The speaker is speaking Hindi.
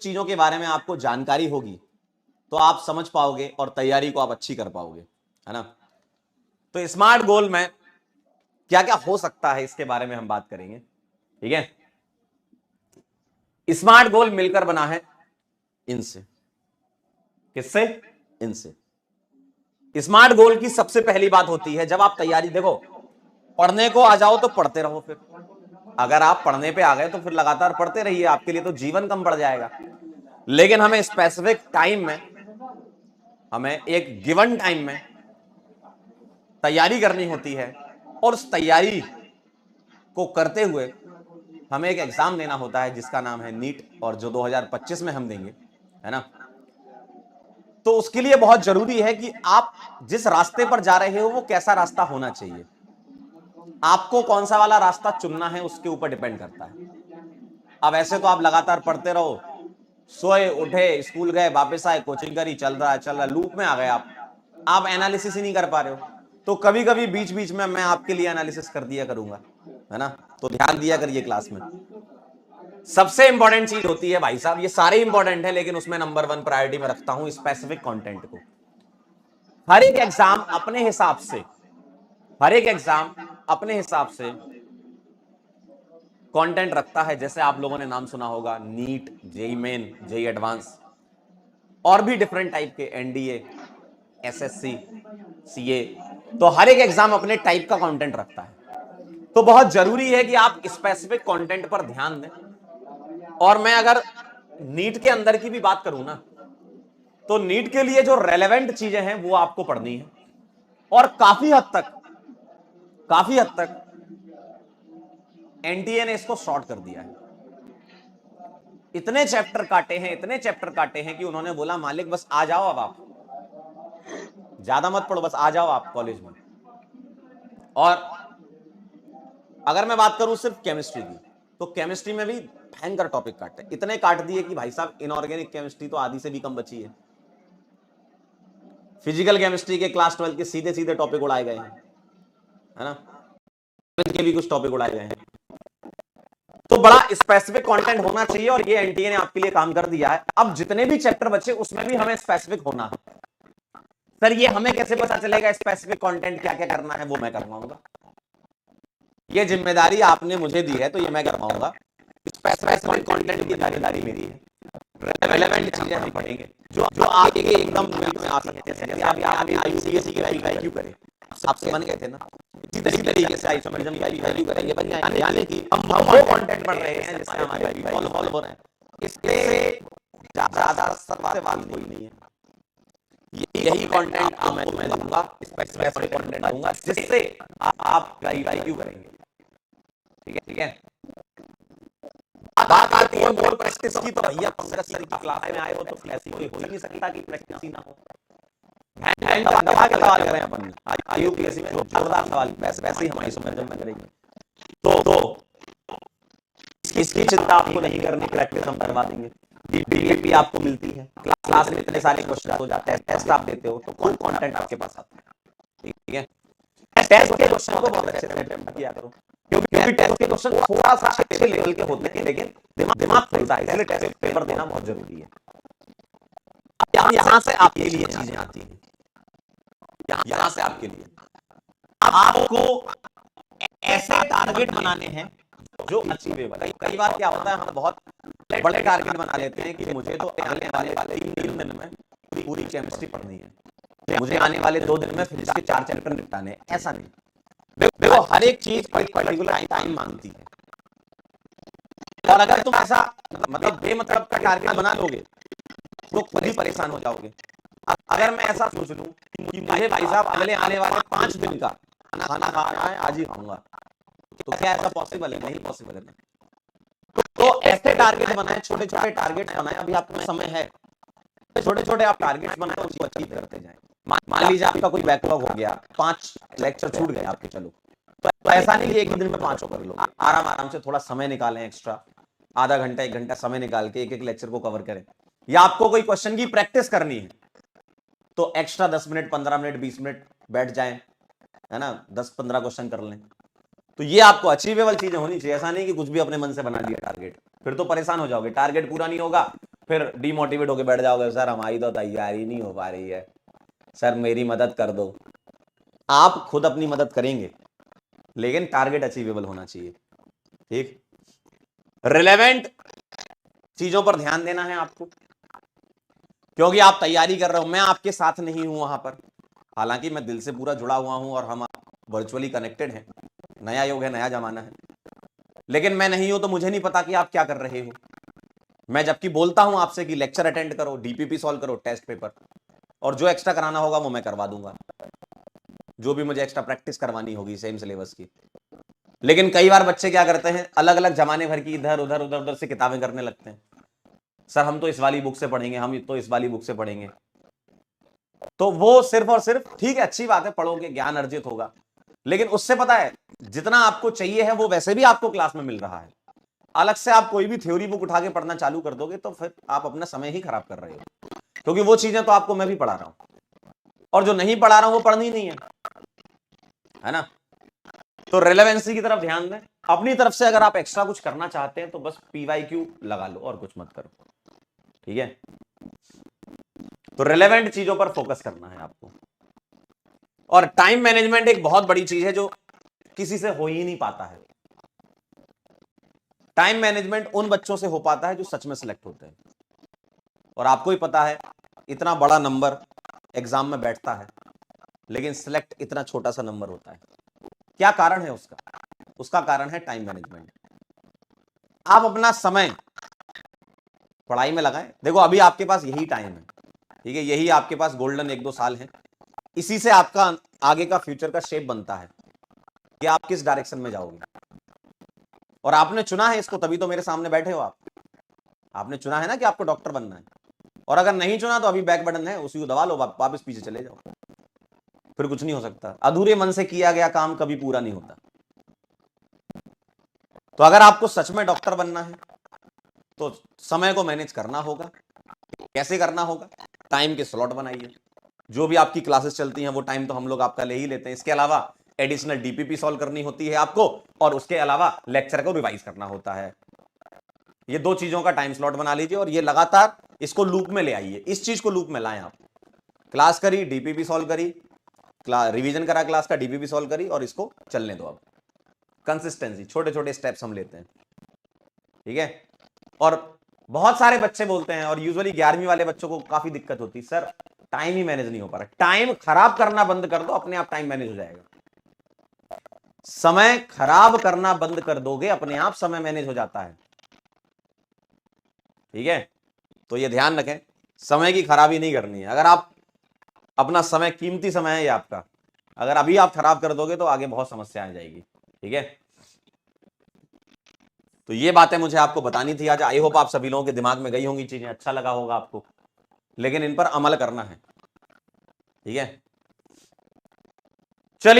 चीजों के बारे में आपको जानकारी होगी तो आप समझ पाओगे और तैयारी को आप अच्छी कर पाओगे, है ना। तो स्मार्ट गोल में क्या क्या हो सकता है इसके बारे में हम बात करेंगे, ठीक है। स्मार्ट गोल मिलकर बना है इनसे। किससे? इनसे। स्मार्ट गोल की सबसे पहली बात होती है, जब आप तैयारी, देखो पढ़ने को आ जाओ तो पढ़ते रहो, फिर अगर आप पढ़ने पे आ गए तो फिर लगातार पढ़ते रहिए, आपके लिए तो जीवन कम पड़ जाएगा। लेकिन हमें स्पेसिफिक टाइम में, हमें एक गिवन टाइम में तैयारी करनी होती है, और उस तैयारी को करते हुए हमें एक एग्जाम देना होता है जिसका नाम है नीट, और जो 2025 में हम देंगे, है ना। तो उसके लिए बहुत जरूरी है कि आप जिस रास्ते पर जा रहे हो वो कैसा रास्ता होना चाहिए, आपको कौन सा वाला रास्ता चुनना है उसके ऊपर डिपेंड करता है। अब ऐसे तो आप लगातार पढ़ते रहो, सोए उठे स्कूल गए वापस आए कोचिंग करी, चल रहा लूप में आ गए आप एनालिसिस ही नहीं कर पा रहे हो। तो कभी कभी बीच बीच में मैं आपके लिए एनालिसिस कर दिया करूंगा, है ना। तो ध्यान दिया करिए क्लास में। सबसे इंपॉर्टेंट चीज होती है भाई साहब, ये सारे इंपॉर्टेंट है लेकिन उसमें नंबर 1 प्रायोरिटी में रखता हूं स्पेसिफिक कंटेंट को। हर एक एग्जाम अपने हिसाब से, हर एक एग्जाम अपने हिसाब से कंटेंट रखता है। जैसे आप लोगों ने नाम सुना होगा NEET, JEE Main, JEE Advanced, और भी डिफरेंट टाइप के, एनडीए, एसएससी, सीए। तो हर एक एग्जाम अपने टाइप का कंटेंट रखता है। तो बहुत जरूरी है कि आप स्पेसिफिक कंटेंट पर ध्यान दें। और मैं अगर नीट के अंदर की भी बात करूं ना, तो नीट के लिए जो रेलेवेंट चीजें हैं वो आपको पढ़नी है। और काफी हद तक एनटीए ने इसको शॉर्ट कर दिया है। इतने चैप्टर काटे हैं, इतने चैप्टर काटे हैं कि उन्होंने बोला मालिक बस आ जाओ, अब आप ज्यादा मत पढ़ो, बस आ जाओ आप कॉलेज में। और अगर मैं बात करूं सिर्फ केमिस्ट्री की, तो केमिस्ट्री में भी भयंकर टॉपिक काटे, इतने काट दिए कि भाई साहब इनऑर्गेनिक केमिस्ट्री तो आधी से भी कम बची है। फिजिकल केमिस्ट्री के क्लास 12 के सीधे सीधे टॉपिक उड़ाए गए हैं, है ना। के भी कुछ टॉपिक उड़ाए गए हैं। तो बड़ा स्पेसिफिक कंटेंट होना चाहिए, और ये एनटीए ने आपके लिए काम कर दिया है। अब जितने भी चैप्टर बचे उसमें भी हमें स्पेसिफिक होना है। सर ये हमें कैसे पता चलेगा स्पेसिफिक कंटेंट क्या क्या करना है? वो मैं करवाऊंगा, ये जिम्मेदारी आपने मुझे दी है तो ये मैं करवाऊंगा। स्पेसिफिक कंटेंट की जिम्मेदारी मेरी है। रेलेवेंट चीजें हम पढ़ेंगे जो जो आगे एकदम में आ सकते हैं। जैसे आप यूपीएससी की वैल्यू करें, आपसे बन गए थे ना, इसी तरीके से आइसोमेरिज्म की वैल्यू करेंगे, बन जाएंगे। यानी कि हम वो कंटेंट पढ़ रहे हैं जिससे हमारी फॉलो हो रहे हैं। इससे ज्यादा सवाल कोई नहीं है। यही कंटेंट आपको मैं दूंगा, स्पेसिफिक कंटेंट दूंगा जिससे आप वैल्यू करेंगे। ठीक है। बात आती है मोर प्रैक्टिस की, तो भैया 15 की क्लास में आए हो तो ऐसी कोई हो ही नहीं सकता कि प्रैक्टिस ही ना हो। हैंड दबा के सवाल करें अपन आईयूपीएससी में, जोरदार सवाल वैसे ही हमारी समझ में करेंगे। तो इसकी चिंता आपको नहीं करनी, प्रैक्टिस हम करवा देंगे। डीपीपी आपको मिलती है, क्लास में इतने सारे क्वेश्चन हो जाते हैं, टेस्ट आप देते हो तो कौन कंटेंट आपके पास आता है। ठीक है, टेस्ट के क्वेश्चन को बहुत अच्छे से अटेम्प्ट किया करो, क्योंकि टेस्ट के क्वेश्चन थोड़ा सा अच्छे लेवल के होते हैं लेकिन दिमाग खुलता है, इसलिए टेस्ट पेपर देना बहुत जरूरी है। अब यहां से आपके लिए चीजें आती हैं, यहां से आपके लिए आपको ऐसे टारगेट बनाने हैं जो अचीवेबल है। कई बार क्या होता है, हम बहुत बड़े टारगेट बना लेते हैं कि मुझे तो आने वाले 3 दिन में पूरी केमिस्ट्री पढ़नी है, मुझे आने वाले 2 दिन में फिजिक्स के 4 चैप्टर निपटाने हैं। ऐसा नहीं, देखो हर एक चीज पर्टिकुलर टाइम मांगती है। और अगर तुम ऐसा मतलब बेमतलब का टारगेट बना लोगे तो खुद ही परेशान हो जाओगे। अगर मैं ऐसा सोच लूं कि मुझे भाई साहब अगले आने वाले 5 दिन का खाना खाना है, आज ही खाऊंगा, तो क्या ऐसा पॉसिबल है? नहीं पॉसिबल है। तो ऐसे टारगेट बनाए, छोटे छोटे टारगेट बनाए। अभी आपका समय है, छोटे छोटे आप टारगेट्स बनाए, उसको अचीव करते जाएं। मान लीजिए आपका कोई बैकलॉग हो गया, 5 लेक्चर छूट गए आपके, चलो तो ऐसा नहीं कि एक ही दिन में 5 कर लो, आराम से थोड़ा समय निकालें, एक्स्ट्रा आधा घंटा 1 घंटा समय निकाल के एक लेक्चर को कवर करें। या आपको कोई क्वेश्चन की प्रैक्टिस करनी है तो एक्स्ट्रा 10 मिनट, 15 मिनट, 20 मिनट बैठ जाएं, है ना, 10-15 क्वेश्चन कर लें। तो ये आपको अचीवेबल चीजें होनी चाहिए, ऐसा नहीं कि कुछ भी अपने मन से बना दिया टारगेट, फिर तो परेशान हो जाओगे, टारगेट पूरा नहीं होगा, फिर डिमोटिवेट होकर बैठ जाओगे, सर हमारी तो तैयारी नहीं हो पा रही है, सर मेरी मदद कर दो। आप खुद अपनी मदद करेंगे, लेकिन टारगेट अचीवेबल होना चाहिए। ठीक, रिलेवेंट चीजों पर ध्यान देना है आपको, क्योंकि आप तैयारी कर रहे हो, मैं आपके साथ नहीं हूं वहां पर, हालांकि मैं दिल से पूरा जुड़ा हुआ हूं और हम वर्चुअली कनेक्टेड हैं, नया युग है, नया जमाना है, लेकिन मैं नहीं हूं तो मुझे नहीं पता कि आप क्या कर रहे हो। मैं जबकि बोलता हूं आपसे कि लेक्चर अटेंड करो, डीपीपी सॉल्व करो, टेस्ट पेपर, और जो एक्स्ट्रा कराना होगा वो मैं करवा दूंगा, जो भी मुझे एक्स्ट्रा प्रैक्टिस करवानी होगी सेम सिलेबस की। लेकिन कई बार बच्चे क्या करते हैं, अलग अलग जमाने भर की इधर उधर उधर उधर से किताबें करने लगते हैं, सर हम तो इस वाली बुक से पढ़ेंगे, हम तो इस वाली बुक से पढ़ेंगे। तो वो सिर्फ और सिर्फ, ठीक है अच्छी बात है, पढ़ोगे ज्ञान अर्जित होगा, लेकिन उससे पता है जितना आपको चाहिए है वो वैसे भी आपको क्लास में मिल रहा है। अलग से आप कोई भी थ्योरी बुक उठा के पढ़ना चालू कर दोगे तो फिर आप अपना समय ही खराब कर रहे हो, क्योंकि वो चीजें तो आपको मैं भी पढ़ा रहा हूं, और जो नहीं पढ़ा रहा हूं वो पढ़नी नहीं है ना। तो रेलेवेंसी की तरफ ध्यान दें अपनी तरफ से, अगर आप एक्स्ट्रा कुछ करना चाहते हैं तो बस PYQ लगा लो और कुछ मत करो, ठीक है। तो रेलेवेंट चीजों पर फोकस करना है आपको, और टाइम मैनेजमेंट एक बहुत बड़ी चीज है जो किसी से हो ही नहीं पाता है। टाइम मैनेजमेंट उन बच्चों से हो पाता है जो सच में सिलेक्ट होते हैं, और आपको ही पता है इतना बड़ा नंबर एग्जाम में बैठता है, लेकिन सिलेक्ट इतना छोटा सा नंबर होता है। क्या कारण है उसका? उसका कारण है टाइम मैनेजमेंट। आप अपना समय पढ़ाई में लगाएं। देखो अभी आपके पास यही टाइम है, ठीक है, यही आपके पास गोल्डन 1-2 साल है, इसी से आपका आगे का फ्यूचर का शेप बनता है कि आप किस डायरेक्शन में जाओगे। और आपने चुना है इसको, तभी तो मेरे सामने बैठे हो आप। आपने चुना है ना कि आपको डॉक्टर बनना है, और अगर नहीं चुना तो अभी बैक बटन है, उसी को दबा लो, वापस पीछे चले जाओ, फिर कुछ नहीं हो सकता। अधूरे मन से किया गया काम कभी पूरा नहीं होता। तो अगर आपको सच में डॉक्टर बनना है तो समय को मैनेज करना होगा। कैसे करना होगा? टाइम के स्लॉट बनाइए, जो भी आपकी क्लासेस चलती हैं वो टाइम तो हम लोग आपका ले ही लेते हैं, इसके अलावा एडिशनल डीपीपी सॉल्व करनी होती है आपको, और उसके अलावा लेक्चर को रिवाइज करना होता है। ये 2 चीजों का टाइम स्लॉट बना लीजिए और ये लगातार इसको लूप में ले आइए, इस चीज को लूप में लाएं आप। क्लास करी, डीपीपी सॉल्व करी, रिवीजन करा क्लास का, डीपीपी सॉल्व करी, और इसको चलने दो। अब कंसिस्टेंसी, छोटे छोटे स्टेप्स हम लेते हैं, ठीक है। और बहुत सारे बच्चे बोलते हैं, और यूजुअली 11वीं वाले बच्चों को काफी दिक्कत होती है, सर टाइम ही मैनेज नहीं हो पा रहा। टाइम खराब करना बंद कर दो, अपने आप टाइम मैनेज हो जाएगा। समय खराब करना बंद कर दोगे, अपने आप समय मैनेज हो जाता है, ठीक है। तो ये ध्यान रखें, समय की खराबी नहीं करनी है। अगर आप अपना समय, कीमती समय है ये आपका, अगर अभी आप खराब कर दोगे तो आगे बहुत समस्याएं जाएगी, ठीक है। तो ये बातें मुझे आपको बतानी थी आज। आई होप आप सभी लोगों के दिमाग में गई होंगी चीजें, अच्छा लगा होगा आपको, लेकिन इन पर अमल करना है, ठीक है।